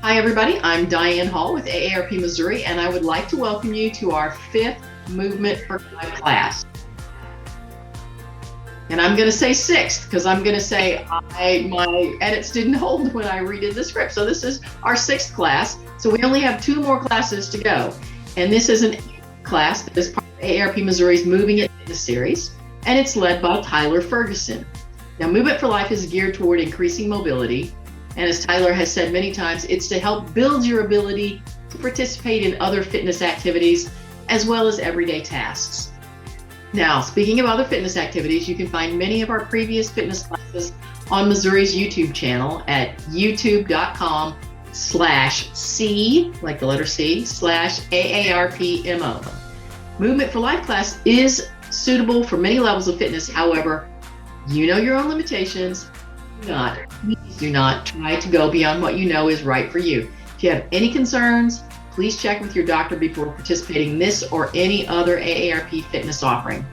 Hi, everybody. I'm Diane Hall with AARP Missouri, and I would like to welcome you to our 5th Movement for Life class. And I'm going to say 6th because I'm going to say my edits didn't hold when I redid the script. So this is our 6th class. So we only have 2 more classes to go. And this is an class that is part of AARP Missouri's Moving It Fitness series, and it's led by Tyler Ferguson. Now, Movement for Life is geared toward increasing mobility. And as Tyler has said many times, it's to help build your ability to participate in other fitness activities as well as everyday tasks. Now, speaking of other fitness activities, you can find many of our previous fitness classes on Missouri's YouTube channel at youtube.com/C, like the letter C, /AARPMO. Movement for Life class is suitable for many levels of fitness. However, you know your own limitations. Please do not try to go beyond what you know is right for you. If you have any concerns, please check with your doctor before participating in this or any other AARP fitness offering.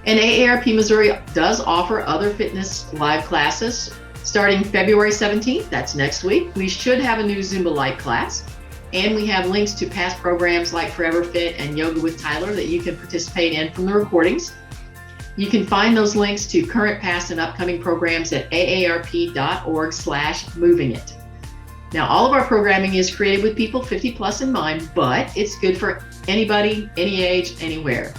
And AARP Missouri does offer other fitness live classes starting February 17th. That's next week. We should have a new Zumba Light class. And we have links to past programs like Forever Fit and Yoga with Tyler that you can participate in from the recordings. You can find those links to current, past, and upcoming programs at aarp.org/movingit. Now, all of our programming is created with people 50 plus in mind, but it's good for anybody, any age, anywhere.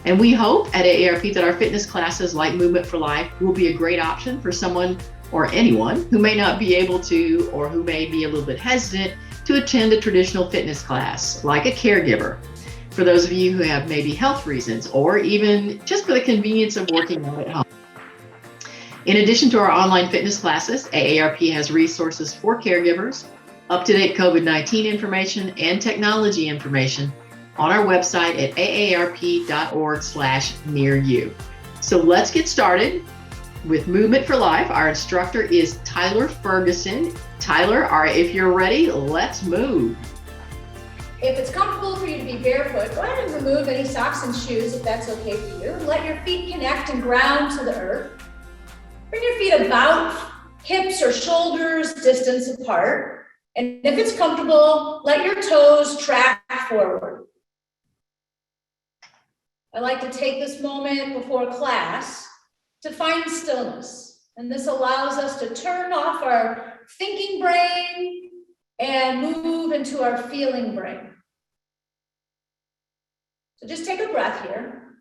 And we hope at AARP that our fitness classes like Movement for Life will be a great option for someone or anyone who may not be able to, or who may be a little bit hesitant to attend a traditional fitness class, like a caregiver. For those of you who have maybe health reasons, or even just for the convenience of working out at home. In addition to our online fitness classes, AARP has resources for caregivers, up-to-date COVID-19 information, and technology information on our website at aarp.org/nearyou. So let's get started with Movement for Life. Our instructor is Tyler Ferguson. Tyler, if you're ready, let's move. If it's comfortable for you to be barefoot, go ahead and remove any socks and shoes if that's okay for you. Let your feet connect and ground to the earth. Bring your feet about hips or shoulders distance apart. And if it's comfortable, let your toes track forward. I like to take this moment before class to find stillness. And this allows us to turn off our thinking brain and move into our feeling brain. So just take a breath here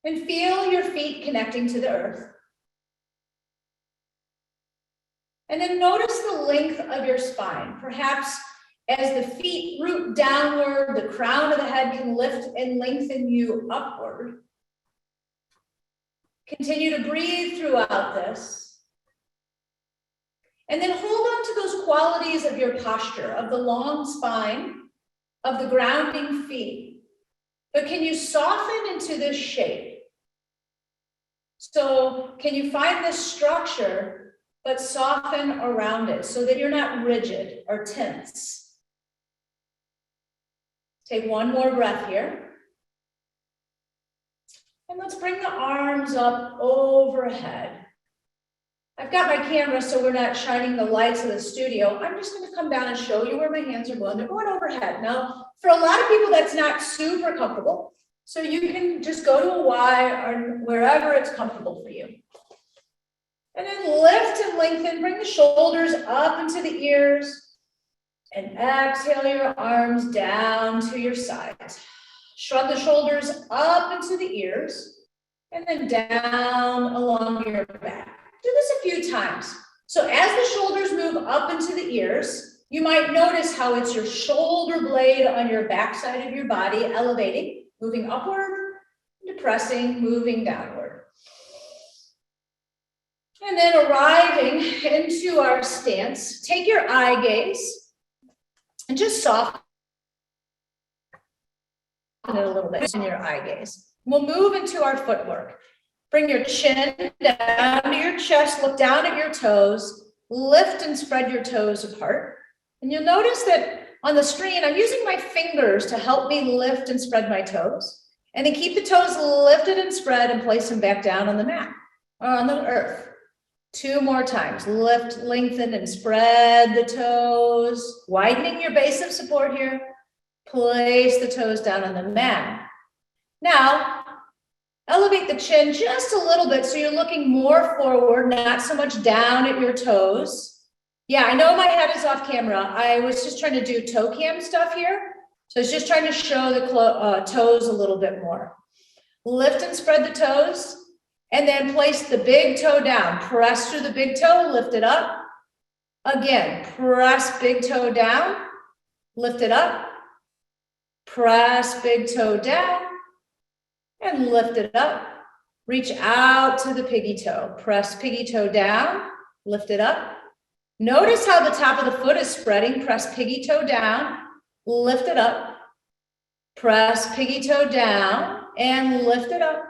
and feel your feet connecting to the earth. And then notice the length of your spine. Perhaps as the feet root downward, the crown of the head can lift and lengthen you upward. Continue to breathe throughout this. And then hold on to those qualities of your posture, of the long spine, of the grounding feet. But can you soften into this shape? So can you find this structure, but soften around it so that you're not rigid or tense? Take one more breath here. And let's bring the arms up overhead. I've got my camera so we're not shining the lights of the studio. I'm just going to come down and show you where my hands are going. They're going overhead. Now, for a lot of people, that's not super comfortable. So you can just go to a Y or wherever it's comfortable for you. And then lift and lengthen. Bring the shoulders up into the ears. And exhale your arms down to your sides. Shrug the shoulders up into the ears. And then down along your back. Do this a few times. So as the shoulders move up into the ears, you might notice how it's your shoulder blade on your backside of your body elevating, moving upward, depressing, moving downward. And then arriving into our stance, take your eye gaze and just soften it a little bit in your eye gaze. We'll move into our footwork. Bring your chin down to your chest, look down at your toes, lift and spread your toes apart. And you'll notice that on the screen, I'm using my fingers to help me lift and spread my toes. And then keep the toes lifted and spread and place them back down on the mat or on the earth. 2 more times. Lift, lengthen, and spread the toes, widening your base of support here. Place the toes down on the mat. Now, elevate the chin just a little bit so you're looking more forward, not so much down at your toes. Yeah, I know my head is off camera. I was just trying to do toe cam stuff here. So I was just trying to show the toes a little bit more. Lift and spread the toes. And then place the big toe down. Press through the big toe, lift it up. Again, press big toe down, lift it up. Press big toe down and lift it up. Reach out to the piggy toe. Press piggy toe down, lift it up. Notice how the top of the foot is spreading. Press piggy toe down, lift it up. Press piggy toe down and lift it up.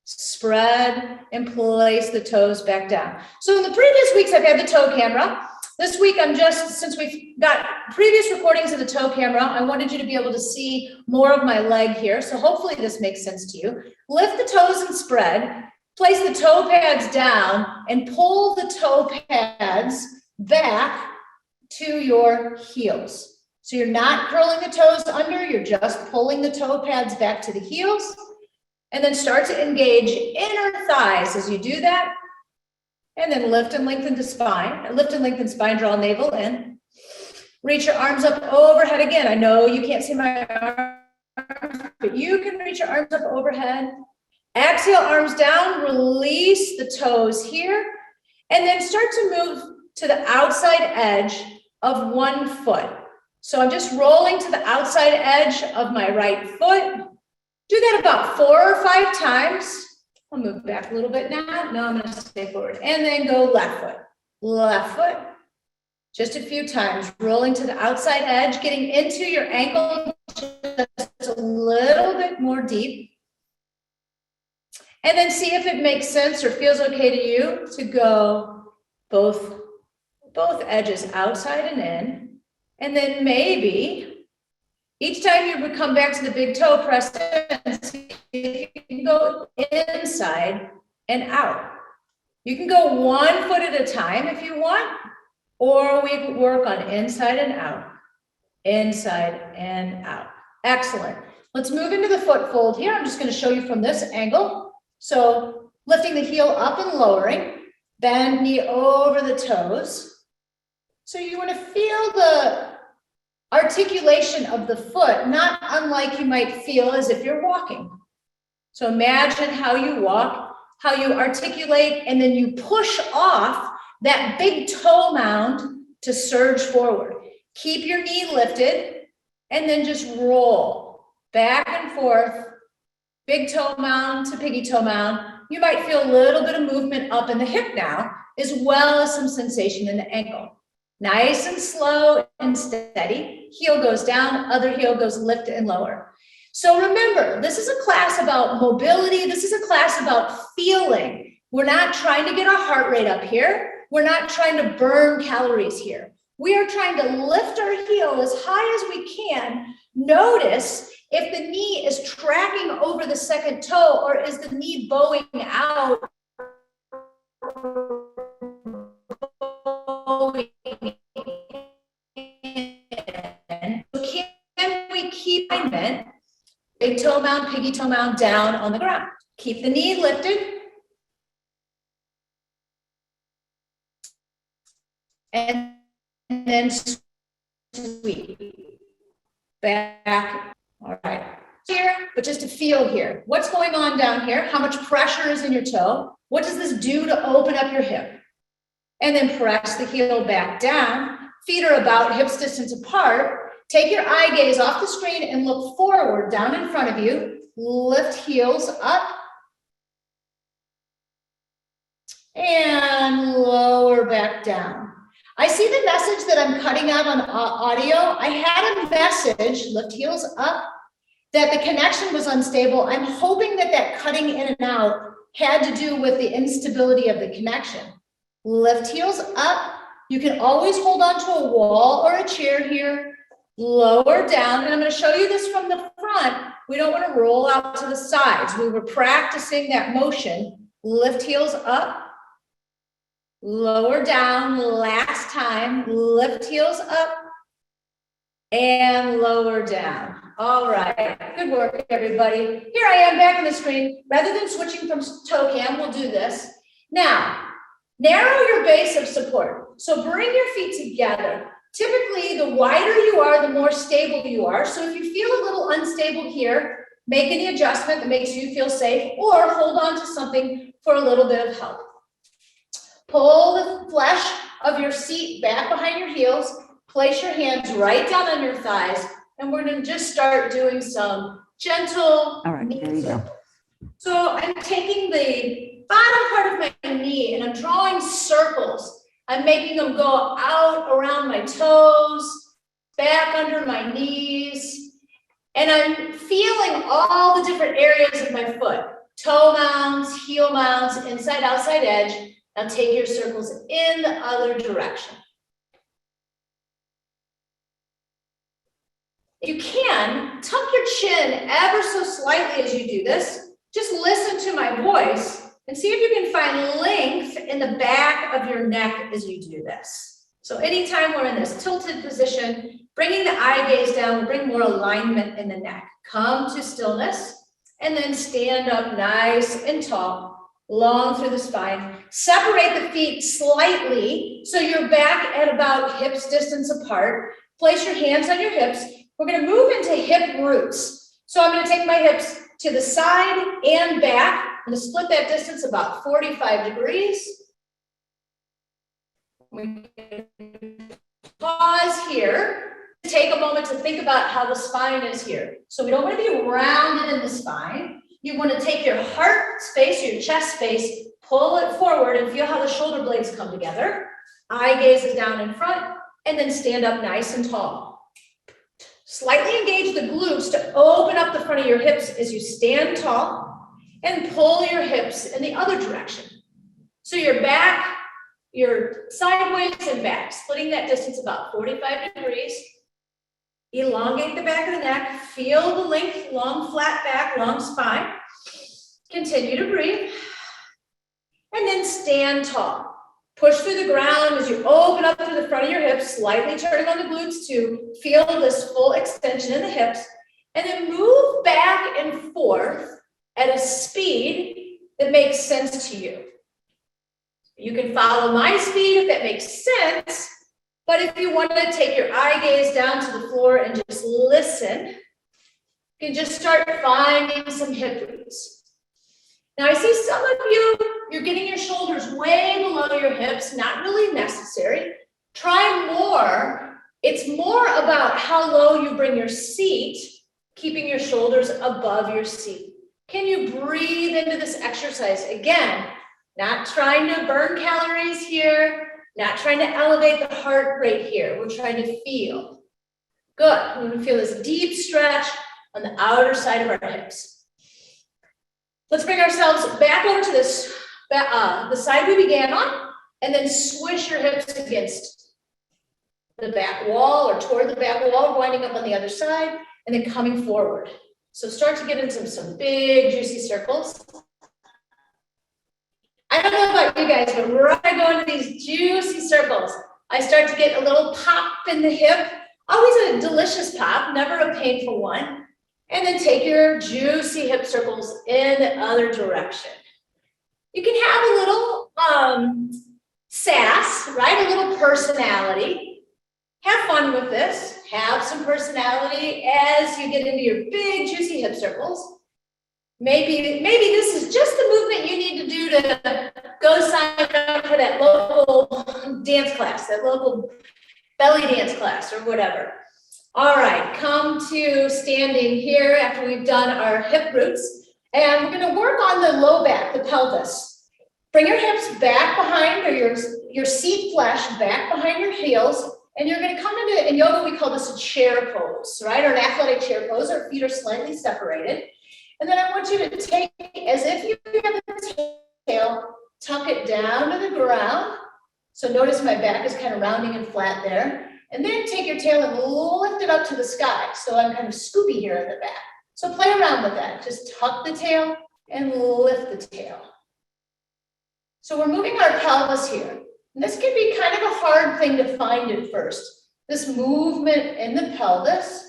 Spread and place the toes back down. So in the previous weeks, I've had the toe camera. This week, since we've got previous recordings of the toe camera, I wanted you to be able to see more of my leg here. So hopefully this makes sense to you. Lift the toes and spread. Place the toe pads down and pull the toe pads back to your heels. So you're not curling the toes under, you're just pulling the toe pads back to the heels. And then start to engage inner thighs as you do that. And then lift and lengthen the spine. Lift and lengthen spine, draw navel in. Reach your arms up overhead again. I know you can't see my arms, but you can reach your arms up overhead. Exhale, arms down, release the toes here. And then start to move to the outside edge of one foot. So I'm just rolling to the outside edge of my right foot. Do that about 4 or 5 times. I'll move back a little bit now. No, I'm going to stay forward. And then go left foot. Left foot. Just a few times. Rolling to the outside edge, getting into your ankle just a little bit more deep. And then see if it makes sense or feels okay to you to go both edges outside and in. And then maybe each time you would come back to the big toe, press in, see if you can go inside and out. You can go 1 foot at a time if you want, or we could work on inside and out, inside and out. Excellent. Let's move into the foot fold here. I'm just going to show you from this angle. So lifting the heel up and lowering, bend knee over the toes. So you want to feel the articulation of the foot, not unlike you might feel as if you're walking. So imagine how you walk, how you articulate, and then you push off that big toe mound to surge forward. Keep your knee lifted, and then just roll back and forth, big toe mound to piggy toe mound. You might feel a little bit of movement up in the hip now, as well as some sensation in the ankle. Nice and slow and steady. Heel goes down, other heel goes lift and lower. So remember, this is a class about mobility. This is a class about feeling. We're not trying to get our heart rate up here. We're not trying to burn calories here. We are trying to lift our heel as high as we can. Notice if the knee is tracking over the second toe, or is the knee bowing out? Can we keep alignment? Big toe mound, piggy toe mound down on the ground. Keep the knee lifted. And then sweep back. All right. Here, but just to feel here. What's going on down here? How much pressure is in your toe? What does this do to open up your hip? And then press the heel back down. Feet are about hips distance apart. Take your eye gaze off the screen and look forward down in front of you. Lift heels up. And lower back down. I see the message that I'm cutting out on audio. I had a message, lift heels up, that the connection was unstable. I'm hoping that that cutting in and out had to do with the instability of the connection. Lift heels up. You can always hold on to a wall or a chair here. Lower down, and I'm going to show you this from the front. We don't want to roll out to the sides. We were practicing that motion. Lift heels up. lower down, last time, lift heels up, and lower down. All right, good work, everybody. Here I am back on the screen. Rather than switching from toe cam, we'll do this. Now, narrow your base of support. So bring your feet together. Typically, the wider you are, the more stable you are. So if you feel a little unstable here, make any adjustment that makes you feel safe, or hold on to something for a little bit of help. Pull the flesh of your seat back behind your heels. Place your hands right down on your thighs, and we're going to just start doing some gentle. All right, there you go. So I'm taking the bottom part of my knee and I'm drawing circles. I'm making them go out around my toes, back under my knees, and I'm feeling all the different areas of my foot. Toe mounds, heel mounds, inside, outside edge. Now take your circles in the other direction. If you can, tuck your chin ever so slightly as you do this. Just listen to my voice and see if you can find length in the back of your neck as you do this. So anytime we're in this tilted position, bringing the eye gaze down will bring more alignment in the neck. Come to stillness and then stand up nice and tall, long through the spine. Separate the feet slightly so you're back at about hips distance apart. Place your hands on your hips. We're going to move into hip roots. So I'm going to take my hips to the side and back. I'm going to split that distance about 45 degrees. We pause here. Take a moment to think about how the spine is here. So we don't want to be rounded in the spine. You want to take your heart space, your chest space, pull it forward and feel how the shoulder blades come together. Eye gaze is down in front, and then stand up nice and tall. Slightly engage the glutes to open up the front of your hips as you stand tall, and pull your hips in the other direction. So you're back, you're sideways and back, splitting that distance about 45 degrees. Elongate the back of the neck, feel the length, long flat back, long spine. Continue to breathe. And then stand tall. Push through the ground as you open up through the front of your hips, slightly turning on the glutes to feel this full extension in the hips. And then move back and forth at a speed that makes sense to you. You can follow my speed if that makes sense. But if you want to take your eye gaze down to the floor and just listen, you can just start finding some hip roots. Now I see some of you, you're getting your shoulders way below your hips, not really necessary. Try more. It's more about how low you bring your seat, keeping your shoulders above your seat. Can you breathe into this exercise? Again, not trying to burn calories here, not trying to elevate the heart rate here. We're trying to feel. Good. We're going to feel this deep stretch on the outer side of our hips. Let's bring ourselves back over to this, the side we began on, and then swish your hips against the back wall or toward the back wall, winding up on the other side, and then coming forward. So start to get into some big, juicy circles. I don't know about you guys, but right I go into these juicy circles, I start to get a little pop in the hip, always a delicious pop, never a painful one. And then take your juicy hip circles in the other direction. You can have a little sass, right? A little personality. Have fun with this. Have some personality as you get into your big, juicy hip circles. Maybe this is just the movement you need to do to go sign up for that local dance class, that local belly dance class or whatever. All right, come to standing here after we've done our hip roots, and we're going to work on the low back, the pelvis. Bring your hips back behind, or your seat flesh back behind your heels, and you're going to come into, in yoga we call this a chair pose, right, or an athletic chair pose. Our feet are slightly separated, and then I want you to take, as if you have the tail, tuck it down to the ground. So notice my back is kind of rounding and flat there. And then take your tail and lift it up to the sky. So I'm kind of scoopy here in the back. So play around with that. Just tuck the tail and lift the tail. So we're moving our pelvis here. And this can be kind of a hard thing to find at first. This movement in the pelvis.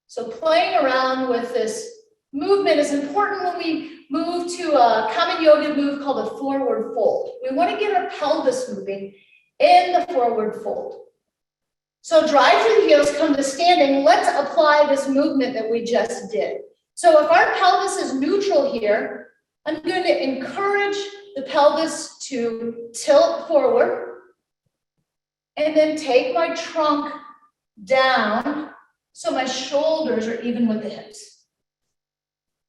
So playing around with this movement is important when we move to a common yoga move called a forward fold. We want to get our pelvis moving in the forward fold. So drive through the heels, come to standing. Let's apply this movement that we just did. So if our pelvis is neutral here, I'm going to encourage the pelvis to tilt forward and then take my trunk down so my shoulders are even with the hips.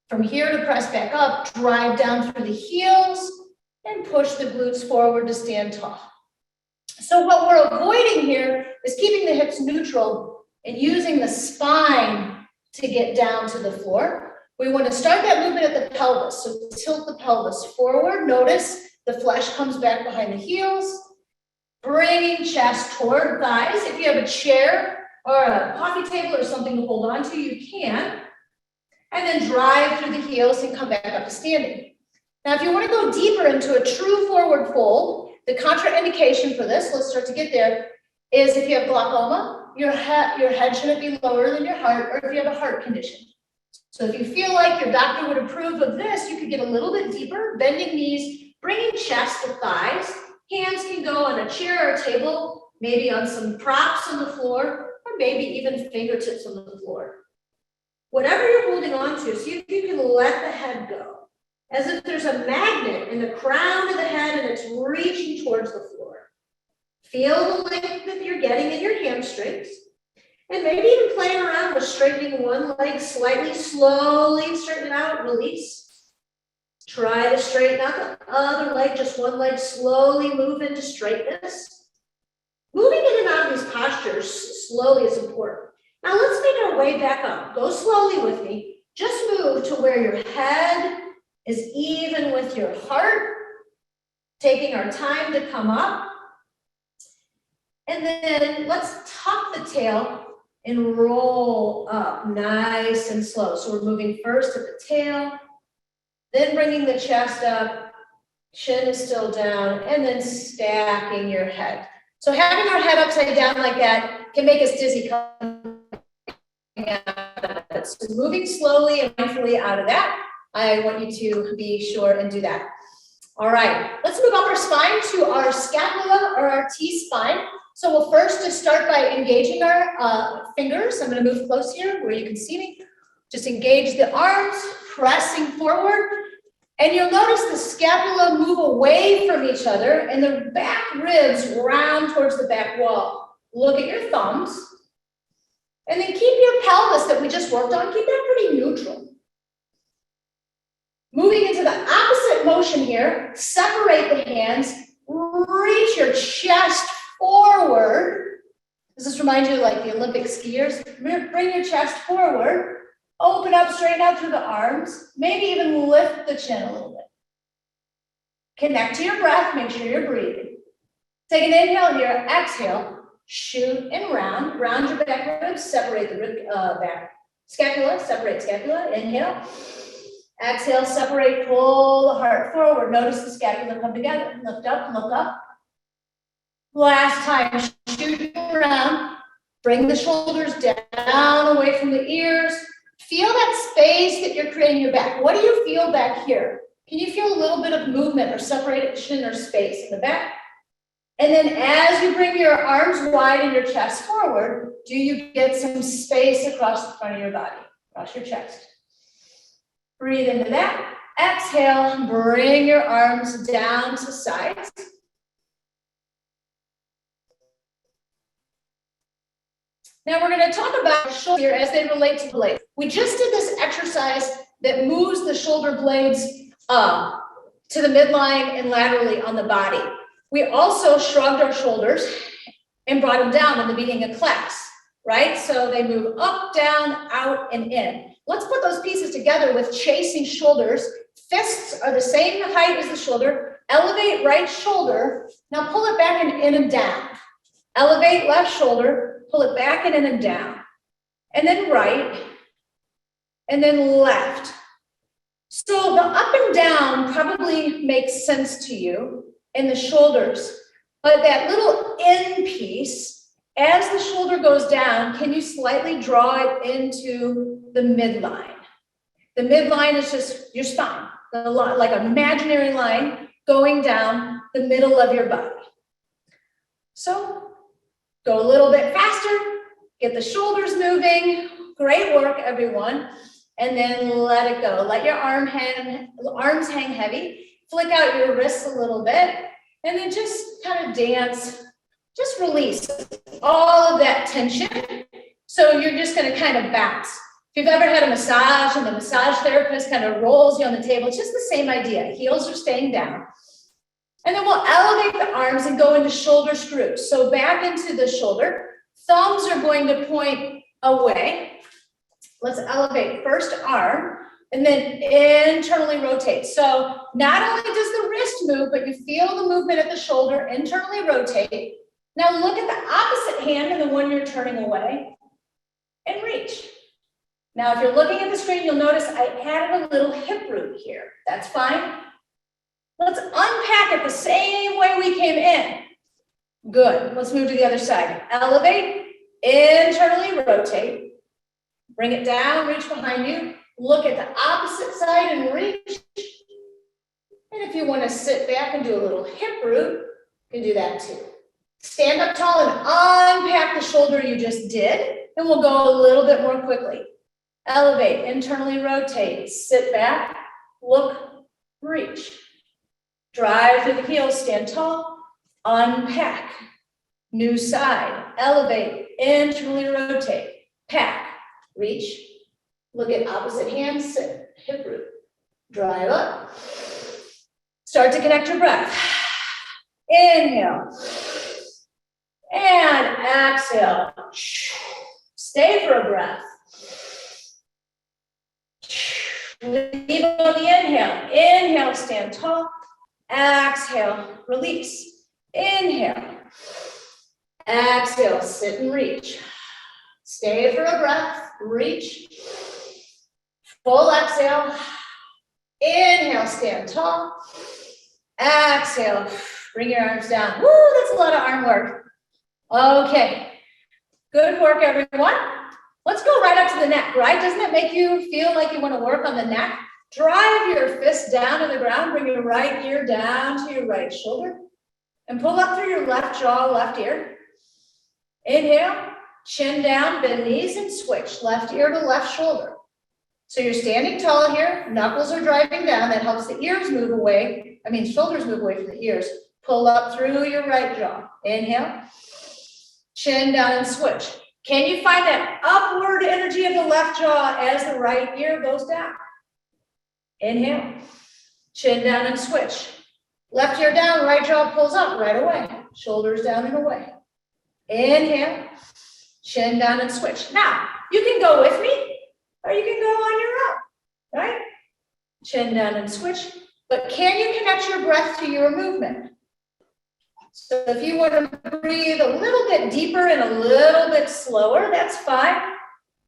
From here to press back up, drive down through the heels and push the glutes forward to stand tall. So what we're avoiding here is keeping the hips neutral and using the spine to get down to the floor. We want to start that movement at the pelvis. So tilt the pelvis forward. Notice the flesh comes back behind the heels. Bringing chest toward thighs. If you have a chair or a coffee table or something to hold on to, you can. And then drive through the heels and come back up to standing. Now, if you want to go deeper into a true forward fold, the contraindication for this, let's start to get there, is if you have glaucoma, your head shouldn't be lower than your heart, or if you have a heart condition. So if you feel like your doctor would approve of this, you could get a little bit deeper, bending knees, bringing chest to thighs. Hands can go on a chair or a table, maybe on some props on the floor, or maybe even fingertips on the floor. Whatever you're holding on to, see if you can let the head go. As if there's a magnet in the crown of the head and it's reaching towards the floor. Feel the length that you're getting in your hamstrings. And maybe even playing around with straightening one leg slightly, slowly straighten it out, release. Try to straighten out the other leg, just one leg, slowly move into straightness. Moving in and out of these postures slowly is important. Now let's make our way back up. Go slowly with me. Just move to where your head is even with your heart. Taking our time to come up. And then let's tuck the tail and roll up nice and slow. So we're moving first at the tail, then bringing the chest up, chin is still down, and then stacking your head. So having our head upside down like that can make us dizzy. So moving slowly and mindfully out of that, I want you to be sure and do that. All right, let's move up our spine to our scapula or our T-spine. So we'll first just start by engaging our fingers. I'm going to move close here where you can see me. Just engage the arms, pressing forward. And you'll notice the scapula move away from each other and the back ribs round towards the back wall. Look at your thumbs. And then keep your pelvis that we just worked on, keep that pretty neutral. Moving into the opposite motion here, separate the hands, reach your chest forward. Does this remind you of like the Olympic skiers? Bring your chest forward, open up, straighten out through the arms, maybe even lift the chin a little bit. Connect to your breath, make sure you're breathing. Take an inhale here, exhale, shoot and round your back ribs, separate the rib, back scapula, separate scapula, inhale. Exhale, separate, pull the heart forward. Notice the scapula come together. Lift up, look up. Last time, shoot around. Bring the shoulders down away from the ears. Feel that space that you're creating in your back. What do you feel back here? Can you feel a little bit of movement or separation or space in the back? And then as you bring your arms wide and your chest forward, do you get some space across the front of your body, across your chest? Breathe into that. Exhale, bring your arms down to sides. Now we're going to talk about shoulders here as they relate to blades. We just did this exercise that moves the shoulder blades up to the midline and laterally on the body. We also shrugged our shoulders and brought them down in the beginning of class, right? So they move up, down, out, and in. Let's put those pieces together with chasing shoulders. Fists are the same height as the shoulder. Elevate right shoulder. Now pull it back and in and down. Elevate left shoulder, pull it back and in and down. And then right, and then left. So the up and down probably makes sense to you in the shoulders. But that little end piece, as the shoulder goes down, can you slightly draw it into the midline? The midline is just your spine, like an imaginary line going down the middle of your body. So go a little bit faster, get the shoulders moving. Great work, everyone. And then let it go. Let your arms hang heavy. Flick out your wrists a little bit. And then just kind of dance. Just release all of that tension. So you're just going to kind of bounce. If you've ever had a massage and the massage therapist kind of rolls you on the table, it's just the same idea. Heels are staying down. And then we'll elevate the arms and go into shoulder screws. So back into the shoulder. Thumbs are going to point away. Let's elevate first arm and then internally rotate. So not only does the wrist move, but you feel the movement at the shoulder, internally rotate. Now look at the opposite hand and the one you're turning away and reach. Now, if you're looking at the screen, you'll notice I added a little hip root here. That's fine. Let's unpack it the same way we came in. Good. Let's move to the other side. Elevate, internally rotate. Bring it down, reach behind you. Look at the opposite side and reach. And if you want to sit back and do a little hip root, you can do that too. Stand up tall and unpack the shoulder you just did. And we'll go a little bit more quickly. Elevate, internally rotate, sit back, look, reach. Drive through the heels, stand tall, unpack. New side, elevate, internally rotate, pack, reach. Look at opposite hand, sit, hip root. Drive up. Start to connect your breath. Inhale. And exhale. Stay for a breath. Leave on the inhale. Inhale, stand tall. Exhale, release. Inhale. Exhale, sit and reach. Stay for a breath. Reach. Full exhale. Inhale, stand tall. Exhale, bring your arms down. Woo, that's a lot of arm work. Okay, good work, everyone. Let's go right up to the neck, right? Doesn't it make you feel like you want to work on the neck? Drive your fist down to the ground, bring your right ear down to your right shoulder, and pull up through your left jaw, left ear. Inhale, chin down, bend knees, and switch left ear to left shoulder. So you're standing tall here, knuckles are driving down, that helps the ears move away, shoulders move away from the ears. Pull up through your right jaw. Inhale, chin down and switch. Can you find that upward energy of the left jaw as the right ear goes down? Inhale, chin down and switch. Left ear down, right jaw pulls up right away. Shoulders down and away. Inhale, chin down and switch. Now, you can go with me or you can go on your own, right? Chin down and switch. But can you connect your breath to your movement? So if you want to breathe a little bit deeper and a little bit slower, that's fine.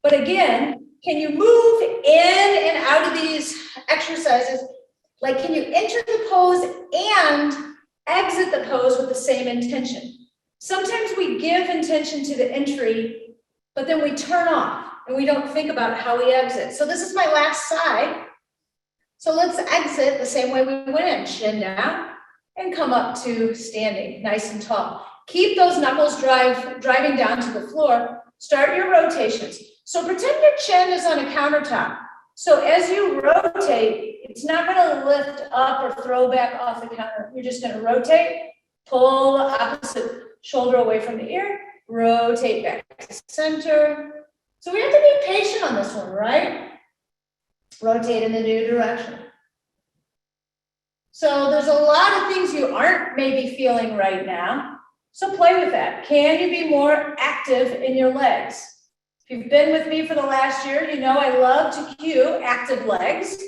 But again, can you move in and out of these exercises? Like, can you enter the pose and exit the pose with the same intention? Sometimes we give intention to the entry, but then we turn off and we don't think about how we exit. So this is my last side. So let's exit the same way we went in, chin down and come up to standing, nice and tall. Keep those knuckles driving down to the floor. Start your rotations. So pretend your chin is on a countertop. So as you rotate, it's not going to lift up or throw back off the counter. You're just going to rotate, pull the opposite shoulder away from the ear, rotate back to center. So we have to be patient on this one, right? Rotate in the new direction. So there's a lot of things you aren't maybe feeling right now. So play with that. Can you be more active in your legs? If you've been with me for the last year, you know I love to cue active legs.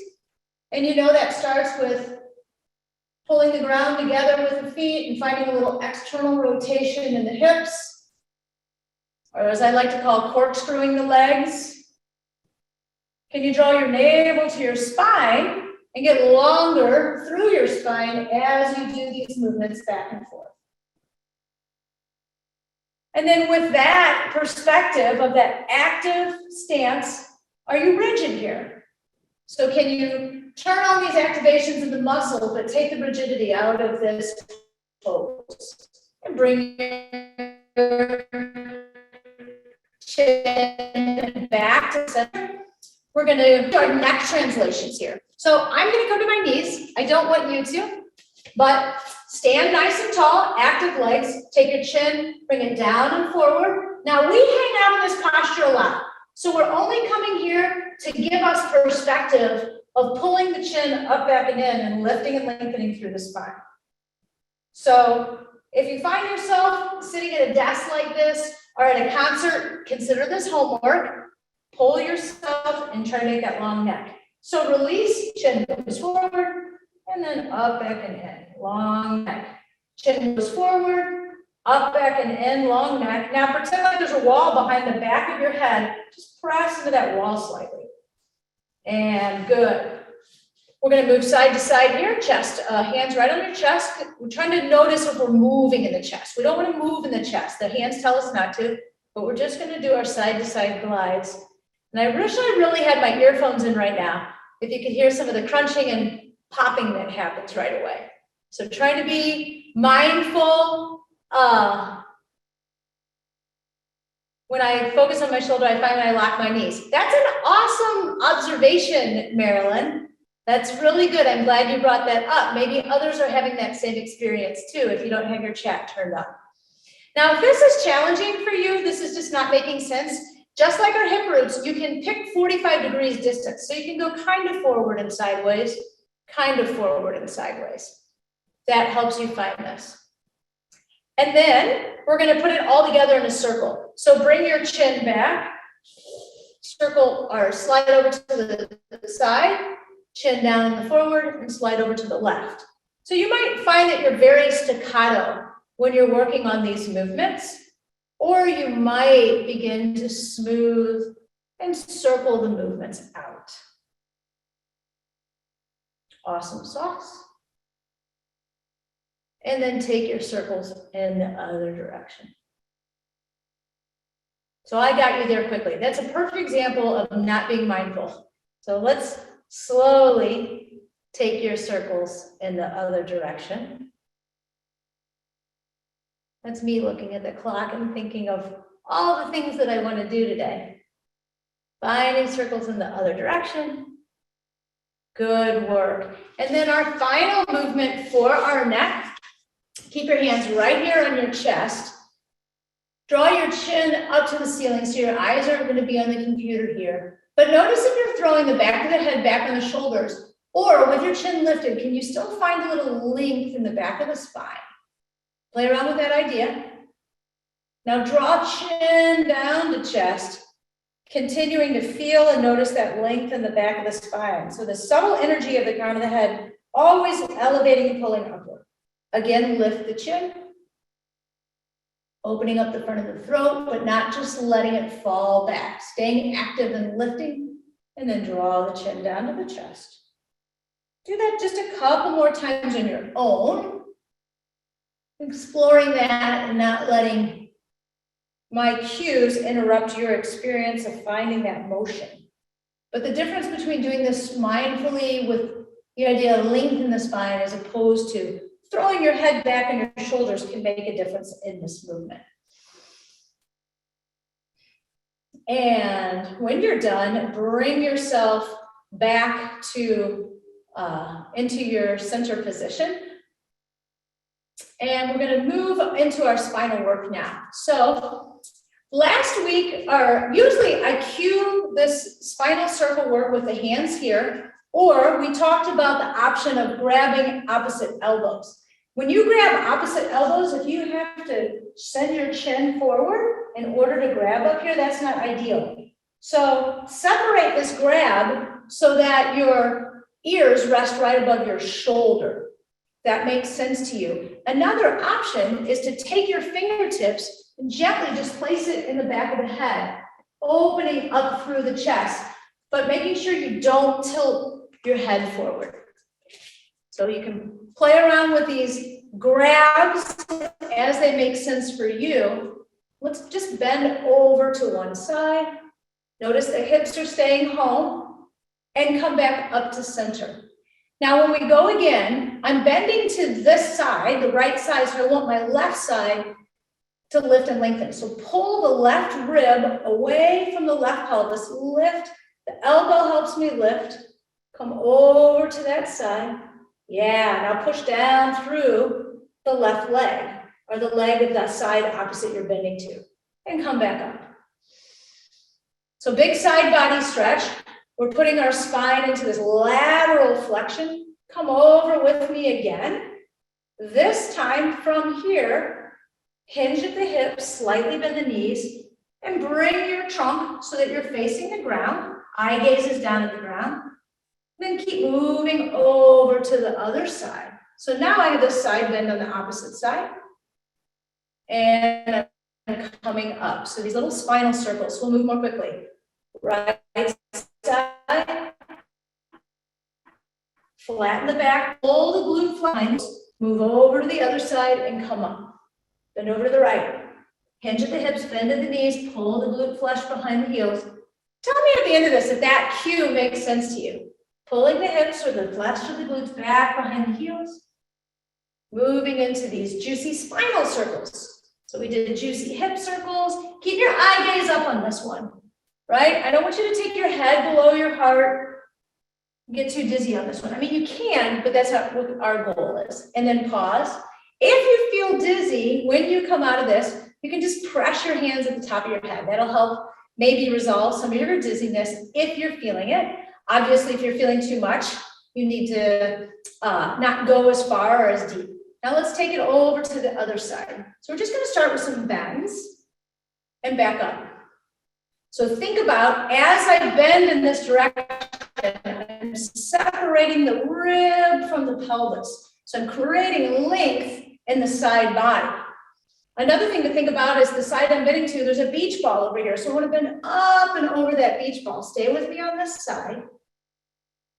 And you know that starts with pulling the ground together with the feet and finding a little external rotation in the hips. Or as I like to call, corkscrewing the legs. Can you draw your navel to your spine and get longer through your spine as you do these movements back and forth? And then with that perspective of that active stance, are you rigid here? So can you turn on these activations of the muscle, but take the rigidity out of this pose and bring your chin back to center. We're going to do our neck translations here. So I'm going to come to my knees. I don't want you to, but stand nice and tall, active legs. Take your chin, bring it down and forward. Now we hang out in this posture a lot. So we're only coming here to give us perspective of pulling the chin up, back, and in, and lifting and lengthening through the spine. So if you find yourself sitting at a desk like this or at a concert, consider this homework. Pull yourself and try to make that long neck. So release, chin moves forward, and then up, back, and in, long neck. Chin moves forward, up, back, and in, long neck. Now pretend like there's a wall behind the back of your head. Just press into that wall slightly. And good. We're going to move side to side here, chest, hands right on your chest. We're trying to notice if we're moving in the chest. We don't want to move in the chest. The hands tell us not to, but we're just going to do our side to side glides. And I wish I really had my earphones in right now, if you could hear some of the crunching and popping that happens right away. So try to be mindful. When I focus on my shoulder, I find I lock my knees. That's an awesome observation, Marilyn. That's really good. I'm glad you brought that up. Maybe others are having that same experience too, if you don't have your chat turned on. Now, if this is challenging for you, this is just not making sense. Just like our hip roots, you can pick 45 degrees distance. So you can go kind of forward and sideways, kind of forward and sideways. That helps you find this. And then we're going to put it all together in a circle. So bring your chin back, circle or slide over to the side, chin down in the forward, and slide over to the left. So you might find that you're very staccato when you're working on these movements. Or you might begin to smooth and circle the movements out. Awesome sauce. And then take your circles in the other direction. So I got you there quickly. That's a perfect example of not being mindful. So let's slowly take your circles in the other direction. That's me looking at the clock and thinking of all the things that I want to do today. Finding circles in the other direction. Good work. And then our final movement for our neck. Keep your hands right here on your chest. Draw your chin up to the ceiling so your eyes are going to be on the computer here. But notice if you're throwing the back of the head back on the shoulders, or with your chin lifted, can you still find a little length in the back of the spine? Play around with that idea. Now draw chin down to chest, continuing to feel and notice that length in the back of the spine. So the subtle energy of the crown of the head, always elevating and pulling upward. Again, lift the chin, opening up the front of the throat, but not just letting it fall back, staying active and lifting, and then draw the chin down to the chest. Do that just a couple more times on your own. Exploring that and not letting my cues interrupt your experience of finding that motion. But the difference between doing this mindfully with the idea of length in the spine as opposed to throwing your head back on your shoulders can make a difference in this movement. And when you're done, bring yourself back to into your center position. And we're going to move into our spinal work now. So last week, usually I cue this spinal circle work with the hands here, or we talked about the option of grabbing opposite elbows. When you grab opposite elbows, if you have to send your chin forward in order to grab up here, that's not ideal. So separate this grab so that your ears rest right above your shoulder. That makes sense to you. Another option is to take your fingertips and gently just place it in the back of the head, opening up through the chest, but making sure you don't tilt your head forward. So you can play around with these grabs as they make sense for you, Let's just bend over to one side. Notice the hips are staying home and come back up to center. Now, when we go again, I'm bending to this side, the right side, so I want my left side to lift and lengthen. So pull the left rib away from the left pelvis, lift, the elbow helps me lift, come over to that side. Yeah, now push down through the left leg, or the leg of that side opposite you're bending to, and come back up. So big side body stretch. We're putting our spine into this lateral flexion. Come over with me again. This time from here, hinge at the hips, slightly bend the knees, and bring your trunk so that you're facing the ground. Eye gaze is down at the ground. Then keep moving over to the other side. So now I have this side bend on the opposite side. And I'm coming up. So these little spinal circles, we'll move more quickly. Right side, flatten the back, pull the glute flex, move over to the other side and come up. Bend over to the right. Hinge at the hips, bend at the knees, pull the glute flesh behind the heels. Tell me at the end of this if that cue makes sense to you. Pulling the hips or the flesh of the glutes back behind the heels. Moving into these juicy spinal circles. So we did juicy hip circles. Keep your eye gaze up on this one. Right? I don't want you to take your head below your heart, get too dizzy on this one. I mean, you can, but that's not what our goal is. And then pause. If you feel dizzy when you come out of this, you can just press your hands at the top of your head. That'll help maybe resolve some of your dizziness if you're feeling it. Obviously, if you're feeling too much, you need to not go as far or as deep. Now let's take it over to the other side. So we're just going to start with some bends and back up. So think about, as I bend in this direction, I'm separating the rib from the pelvis. So I'm creating length in the side body. Another thing to think about is the side I'm bending to, there's a beach ball over here. So I want to bend up and over that beach ball. Stay with me on this side.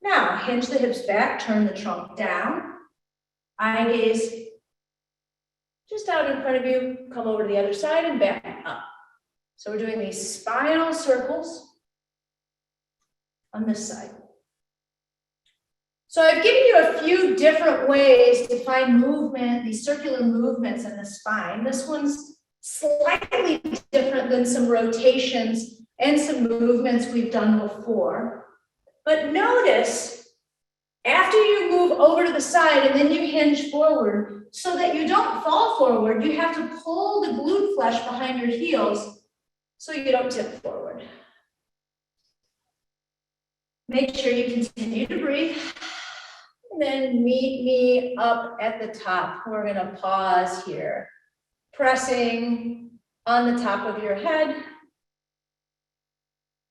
Now, hinge the hips back, turn the trunk down. Eye gaze just out in front of you. Come over to the other side and back up. So we're doing these spinal circles on this side. So I've given you a few different ways to find movement, these circular movements in the spine. This one's slightly different than some rotations and some movements we've done before. But notice, after you move over to the side and then you hinge forward, so that you don't fall forward, you have to pull the glute flesh behind your heels so you don't tip forward. Make sure you continue to breathe. And then meet me up at the top. We're going to pause here. Pressing on the top of your head.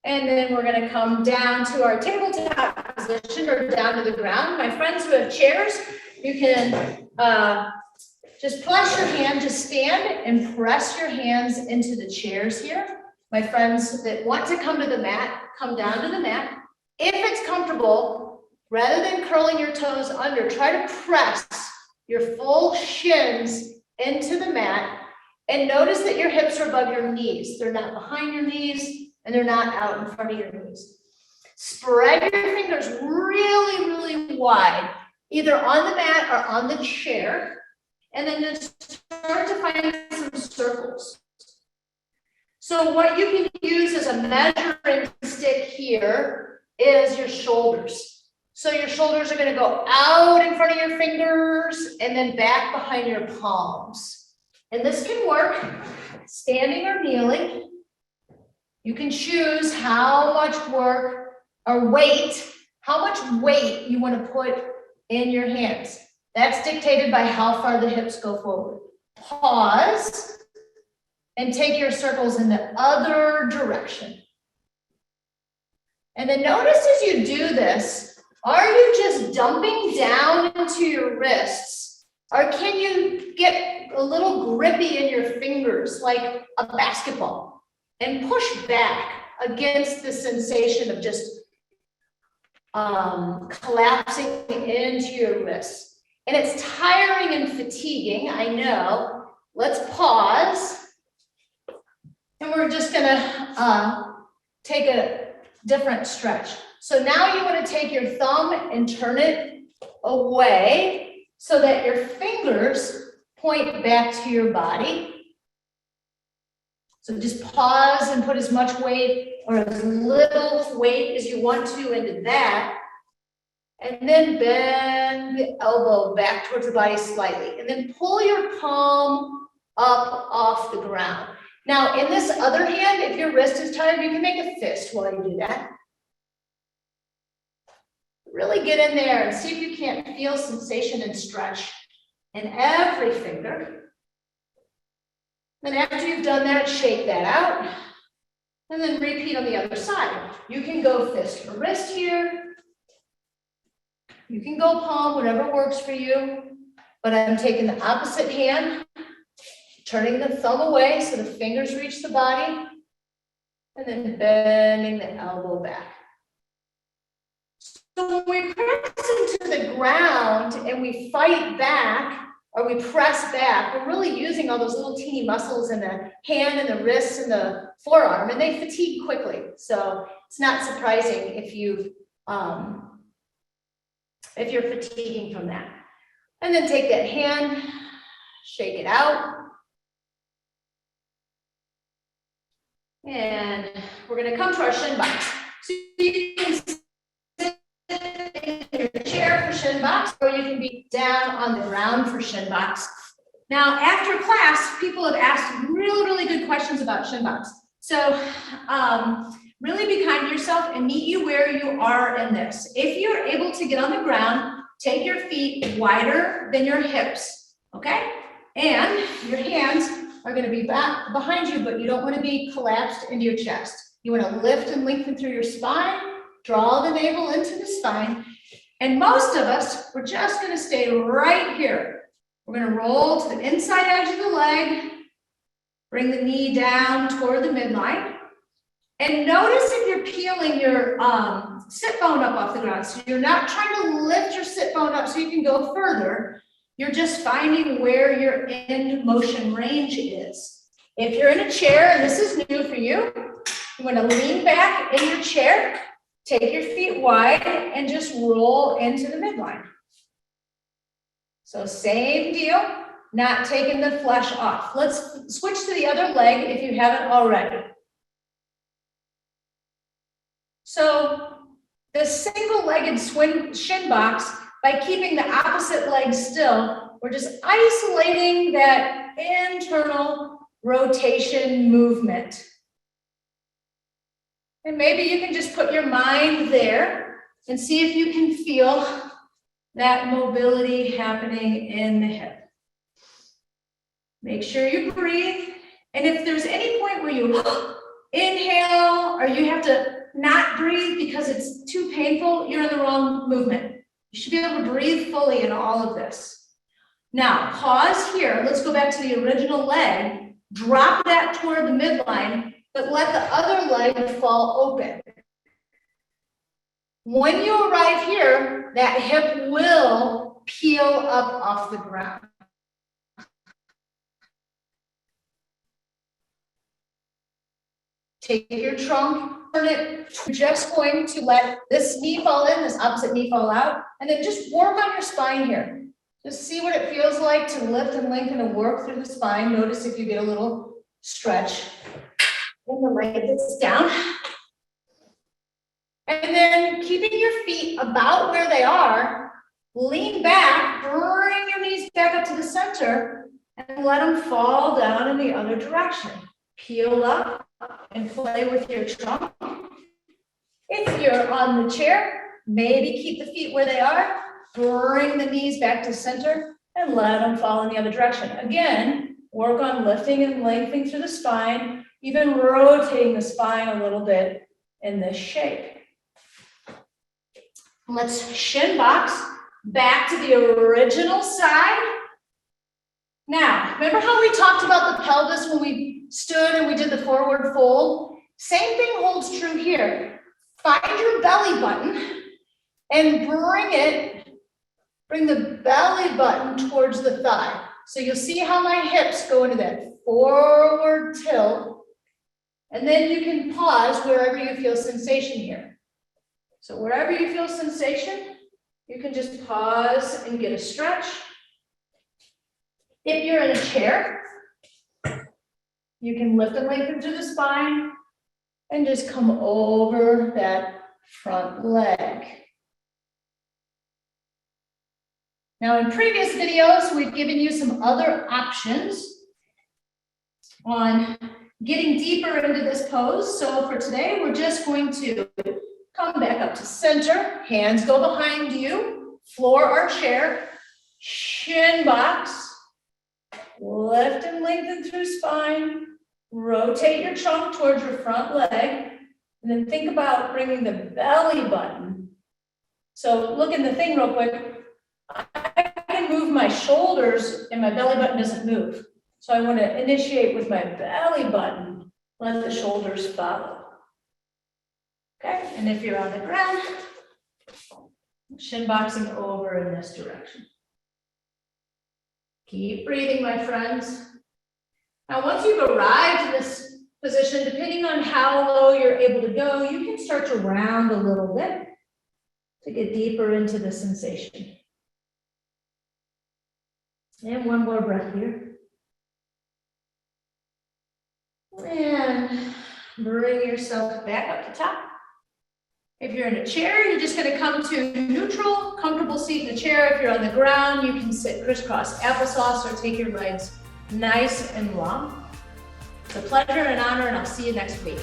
And then we're going to come down to our tabletop position or down to the ground. My friends who have chairs, you can just press your hand, just stand and press your hands into the chairs here. My friends that want to come to the mat, come down to the mat. If it's comfortable, rather than curling your toes under, try to press your full shins into the mat and notice that your hips are above your knees. They're not behind your knees and they're not out in front of your knees. Spread your fingers really, really wide, either on the mat or on the chair, and then just start to find some circles. So what you can use as a measuring stick here is your shoulders. So your shoulders are going to go out in front of your fingers and then back behind your palms. And this can work standing or kneeling. You can choose how much work or weight, how much weight you want to put in your hands. That's dictated by how far the hips go forward. Pause and take your circles in the other direction. And then notice as you do this, are you just dumping down into your wrists? Or can you get a little grippy in your fingers like a basketball and push back against the sensation of just collapsing into your wrists? And it's tiring and fatiguing, I know. Let's pause. And we're just gonna take a different stretch. So now you want to take your thumb and turn it away so that your fingers point back to your body. So just pause and put as much weight or as little weight as you want to into that. And then bend the elbow back towards the body slightly. And then pull your palm up off the ground. Now, in this other hand, if your wrist is tired, you can make a fist while you do that. Really get in there and see if you can't feel sensation and stretch in every finger. Then after you've done that, shake that out. And then repeat on the other side. You can go fist or wrist here. You can go palm, whatever works for you. But I'm taking the opposite hand, turning the thumb away so the fingers reach the body, and then bending the elbow back. So when we press into the ground and we fight back, or we press back, we're really using all those little teeny muscles in the hand and the wrist and the forearm, and they fatigue quickly. So it's not surprising if you're fatiguing from that. And then take that hand, shake it out. And we're going to come to our shin box. So you can sit in your chair for shin box, or you can be down on the ground for shin box. Now, after class, people have asked really, really good questions about shin box. So really be kind to yourself and meet you where you are in this. If you're able to get on the ground, take your feet wider than your hips, okay? And your hands are going to be back behind you, but you don't want to be collapsed into your chest. You want to lift and lengthen through your spine, draw the navel into the spine. And most of us, we're just going to stay right here. We're going to roll to the inside edge of the leg, bring the knee down toward the midline. And notice if you're peeling your sit bone up off the ground. So you're not trying to lift your sit bone up so you can go further. You're just finding where your end motion range is. If you're in a chair, and this is new for you, you want to lean back in your chair, take your feet wide, and just roll into the midline. So same deal, not taking the flesh off. Let's switch to the other leg if you haven't already. So the single-legged shin box, by keeping the opposite leg still, we're just isolating that internal rotation movement. And maybe you can just put your mind there and see if you can feel that mobility happening in the hip. Make sure you breathe. And if there's any point where you inhale or you have to not breathe because it's too painful, you're in the wrong movement. You should be able to breathe fully in all of this. Now, pause here. Let's go back to the original leg. Drop that toward the midline, but let the other leg fall open. When you arrive here, that hip will peel up off the ground. Take your trunk, turn it. You're just going to let this knee fall in, this opposite knee fall out, and then just work on your spine here. Just see what it feels like to lift and lengthen and work through the spine. Notice if you get a little stretch in the leg that's down. And then keeping your feet about where they are, lean back, bring your knees back up to the center, and let them fall down in the other direction. Peel up and play with your trunk. If you're on the chair, maybe keep the feet where they are, bring the knees back to center, and let them fall in the other direction. Again, work on lifting and lengthening through the spine, even rotating the spine a little bit in this shape. Let's shin box back to the original side. Now, remember how we talked about the pelvis when we stood and we did the forward fold? Same thing holds true here. Find your belly button and bring the belly button towards the thigh. So you'll see how my hips go into that forward tilt. And then you can pause wherever you feel sensation here. So wherever you feel sensation, you can just pause and get a stretch. If you're in a chair, you can lift and lengthen through the spine and just come over that front leg. Now, in previous videos, we've given you some other options on getting deeper into this pose. So for today, we're just going to come back up to center, hands go behind you, floor or chair, shin box, lift and lengthen through spine, rotate your trunk towards your front leg, and then think about bringing the belly button. So look in the thing real quick. I can move my shoulders and my belly button doesn't move. So I want to initiate with my belly button, let the shoulders follow. Okay, and if you're on the ground, shin boxing over in this direction. Keep breathing, my friends. Now, once you've arrived in this position, depending on how low you're able to go, you can start to round a little bit to get deeper into the sensation. And one more breath here. And bring yourself back up to top. If you're in a chair, you're just going to come to neutral, comfortable seat in the chair. If you're on the ground, you can sit crisscross applesauce or take your legs nice and long. It's a pleasure and an honor, and I'll see you next week.